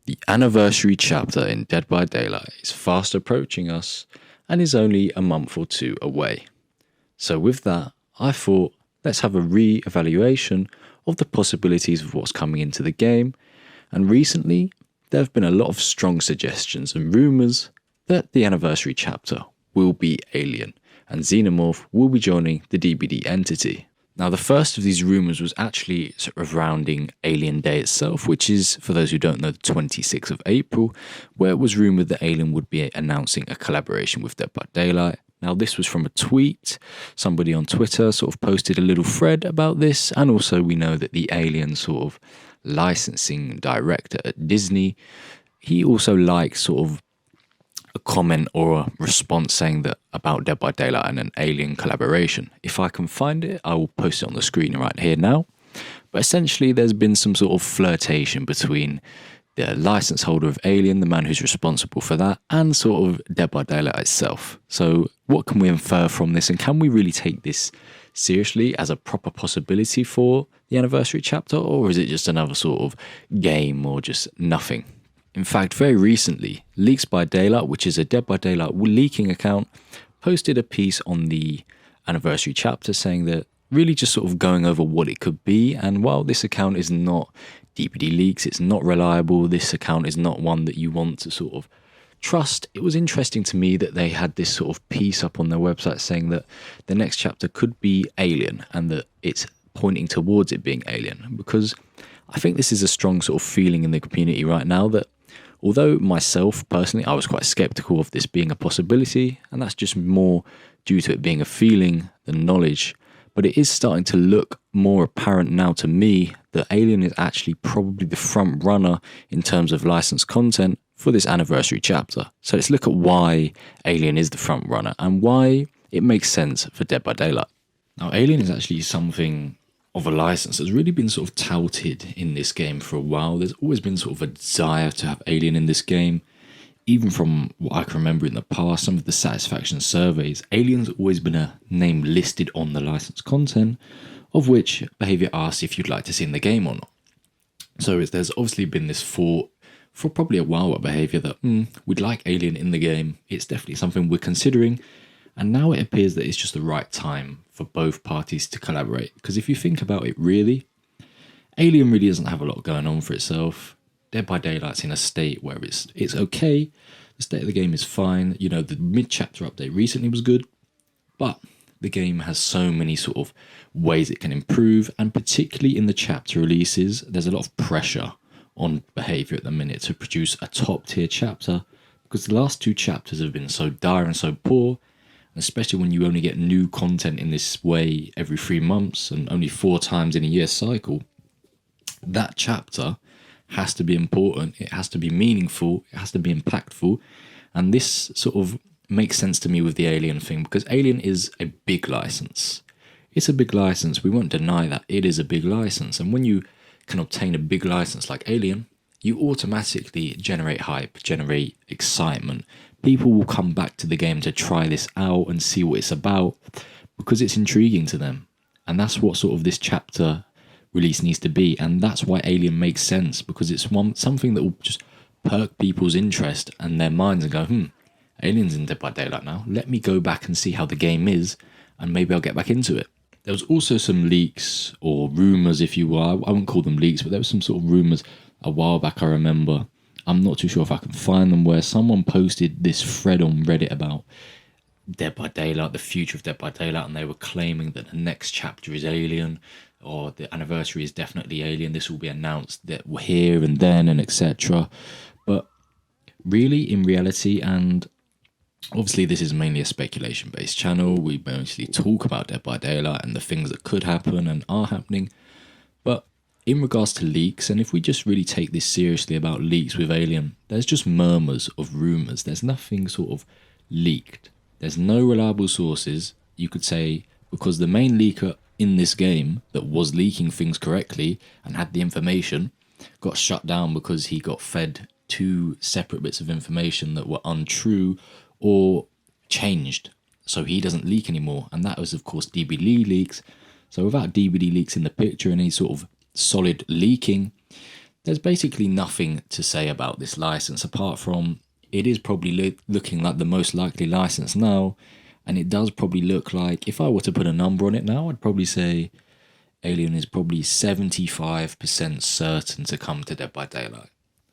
The anniversary chapter in Dead by Daylight is fast approaching us and is only a month or two away. So with that, I thought let's have a re-evaluation of the possibilities of what's coming into the game, and recently there have been a lot of strong suggestions and rumours that the anniversary chapter will be Alien and Xenomorph will be joining the DBD entity. Now, the first of these rumours was actually surrounding Alien Day itself, which is, for those who don't know, the 26th of April, where it was rumoured that Alien would be announcing a collaboration with Dead by Daylight. Now, this was from a tweet. Somebody on Twitter sort of posted a little thread about this, and also we know that the Alien sort of licensing director at Disney, he also liked sort of a comment or a response saying that about Dead by Daylight and an Alien collaboration. If I can find it, I will post it on the screen right here now. But essentially, there's been some sort of flirtation between the license holder of Alien, the man who's responsible for that, and sort of Dead by Daylight itself. So what can we infer from this, and can we really take this seriously as a proper possibility for the anniversary chapter, or is it just another sort of game or just nothing? In fact, very recently, Leaks by Daylight, which is a Dead by Daylight leaking account, posted a piece on the anniversary chapter saying that really just sort of going over what it could be. And while this account is not DBD Leaks, it's not reliable, this account is not one that you want to sort of trust, it was interesting to me that they had this sort of piece up on their website saying that the next chapter could be Alien and that it's pointing towards it being Alien, because I think this is a strong sort of feeling in the community right now that although myself personally, I was quite skeptical of this being a possibility, and that's just more due to it being a feeling than knowledge, but it is starting to look more apparent now to me that Alien is actually probably the front runner in terms of licensed content for this anniversary chapter. So let's look at why Alien is the front runner and why it makes sense for Dead by Daylight. Now, Alien is actually something of a license that's really been sort of touted in this game for a while. There's always been sort of a desire to have Alien in this game. Even from what I can remember in the past, some of the satisfaction surveys, Alien's always been a name listed on the licensed content, of which behaviour asks if you'd like to see in the game or not. So there's obviously been this thought for probably a while at behaviour that we'd like Alien in the game. It's definitely something we're considering. And now it appears that it's just the right time for both parties to collaborate. Because if you think about it really, Alien really doesn't have a lot going on for itself. Dead by Daylight's in a state where it's okay. The state of the game is fine. You know, the mid-chapter update recently was good. But the game has so many sort of ways it can improve. And particularly in the chapter releases, there's a lot of pressure on behaviour at the minute to produce a top-tier chapter. Because the last two chapters have been so dire and so poor, especially when you only get new content in this way every 3 months and only 4 times in a year cycle. That chapter has to be important, it has to be meaningful, it has to be impactful, and this sort of makes sense to me with the Alien thing, because Alien is a big license. It's a big license, we won't deny that it is a big license, and when you can obtain a big license like Alien, you automatically generate hype, generate excitement. People will come back to the game to try this out and see what it's about because it's intriguing to them. And that's what sort of this chapter release needs to be. And that's why Alien makes sense, because it's something that will just perk people's interest and their minds and go, Alien's in Dead by Daylight now. Let me go back and see how the game is and maybe I'll get back into it. There was also some leaks or rumours, if you will. I wouldn't call them leaks, but there was some sort of rumours a while back, I remember. I'm not too sure if I can find them, where someone posted this thread on Reddit about Dead by Daylight, the future of Dead by Daylight, and they were claiming that the next chapter is Alien, or the anniversary is definitely Alien. This will be announced that we're here and then, and etc. But really, in reality, and obviously this is mainly a speculation-based channel, we mostly talk about Dead by Daylight and the things that could happen and are happening, but in regards to leaks, and if we just really take this seriously about leaks with Alien, there's just murmurs of rumours. There's nothing sort of leaked. There's no reliable sources, you could say, because the main leaker in this game that was leaking things correctly and had the information got shut down because he got fed 2 separate bits of information that were untrue or changed. So he doesn't leak anymore. And that was, of course, DBD leaks. So without DBD leaks in the picture and any sort of solid leaking, there's basically nothing to say about this license apart from it is probably looking like the most likely license now, and it does probably look like, if I were to put a number on it now, I'd probably say Alien is probably 75% certain to come to Dead by Daylight.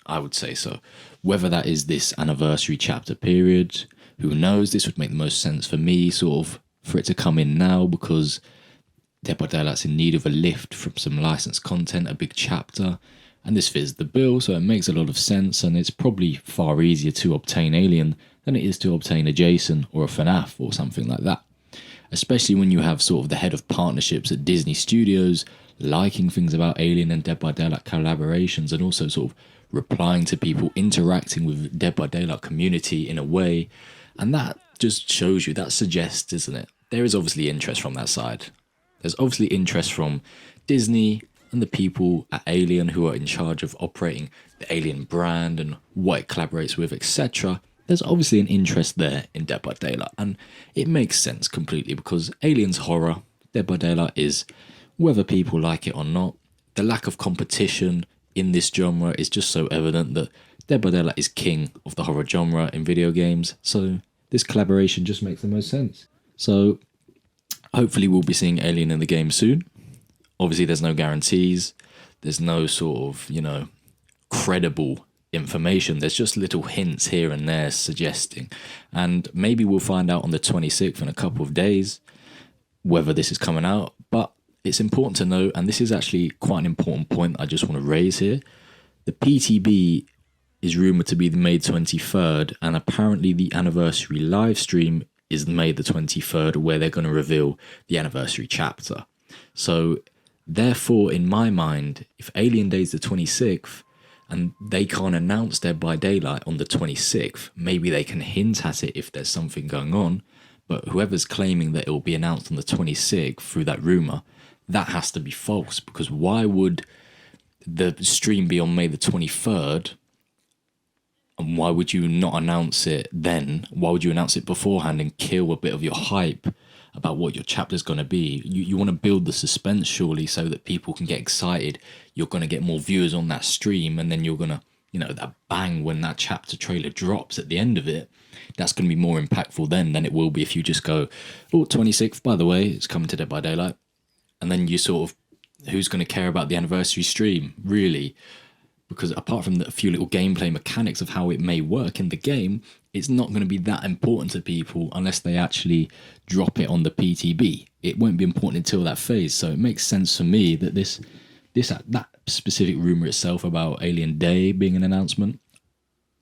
I would say so. Whether that is this anniversary chapter period, who knows? This would make the most sense for me, sort of, for it to come in now, because Dead by Daylight's in need of a lift from some licensed content, a big chapter, and this fits the bill, so it makes a lot of sense, and it's probably far easier to obtain Alien than it is to obtain a Jason or a FNAF or something like that. Especially when you have sort of the head of partnerships at Disney Studios liking things about Alien and Dead by Daylight collaborations, and also sort of replying to people, interacting with Dead by Daylight community in a way, and that just shows you, that suggests, isn't it? There is obviously interest from that side. There's obviously interest from Disney and the people at Alien who are in charge of operating the Alien brand and what it collaborates with, etc. There's obviously an interest there in Dead by Daylight, and it makes sense completely because Alien's horror, Dead by Daylight is, whether people like it or not, the lack of competition in this genre is just so evident that Dead by Daylight is king of the horror genre in video games, so this collaboration just makes the most sense. So hopefully we'll be seeing Alien in the game soon. Obviously there's no guarantees, there's no sort of, credible information. There's just little hints here and there suggesting, and maybe we'll find out on the 26th in a couple of days whether this is coming out. But it's important to know, and this is actually quite an important point I just want to raise here, the PTB is rumoured to be the May 23rd, and apparently the anniversary live stream is May the 23rd, where they're going to reveal the anniversary chapter. So therefore, in my mind, if Alien Day is the 26th and they can't announce Dead by Daylight on the 26th, maybe they can hint at it if there's something going on, but whoever's claiming that it will be announced on the 26th through that rumour, that has to be false, because why would the stream be on May the 23rd, and why would you not announce it then? Why would you announce it beforehand and kill a bit of your hype about what your chapter's going to be? You want to build the suspense, surely, so that people can get excited. You're going to get more viewers on that stream, and then you're going to, that bang when that chapter trailer drops at the end of it, that's going to be more impactful then than it will be if you just go, 26th, by the way, it's coming to Dead by Daylight. And then you sort of, who's going to care about the anniversary stream, really? Because apart from the few little gameplay mechanics of how it may work in the game, it's not going to be that important to people unless they actually drop it on the PTB. It won't be important until that phase. So it makes sense for me that that specific rumor itself about Alien Day being an announcement,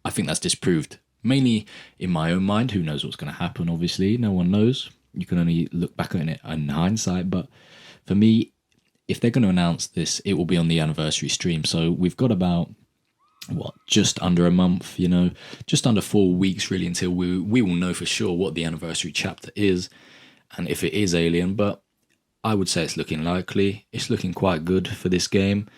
I think that's disproved. Mainly in my own mind. Who knows what's going to happen? Obviously, no one knows. You can only look back on it in hindsight. But for me, if they're going to announce this, it will be on the anniversary stream. So we've got about, just under a month, just under 4 weeks really until we will know for sure what the anniversary chapter is and if it is Alien. But I would say it's looking likely. It's looking quite good for this game.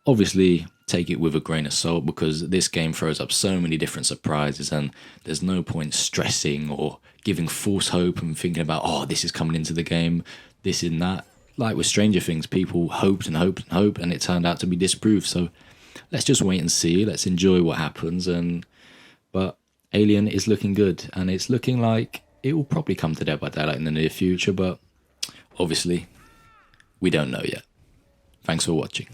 Obviously, take it with a grain of salt because this game throws up so many different surprises, and there's no point stressing or giving false hope and thinking about, this is coming into the game, this and that. Like with Stranger Things, people hoped and hoped and hoped, and it turned out to be disproved. So let's just wait and see. Let's enjoy what happens. But Alien is looking good, and it's looking like it will probably come to Dead by Daylight in the near future, but obviously we don't know yet. Thanks for watching.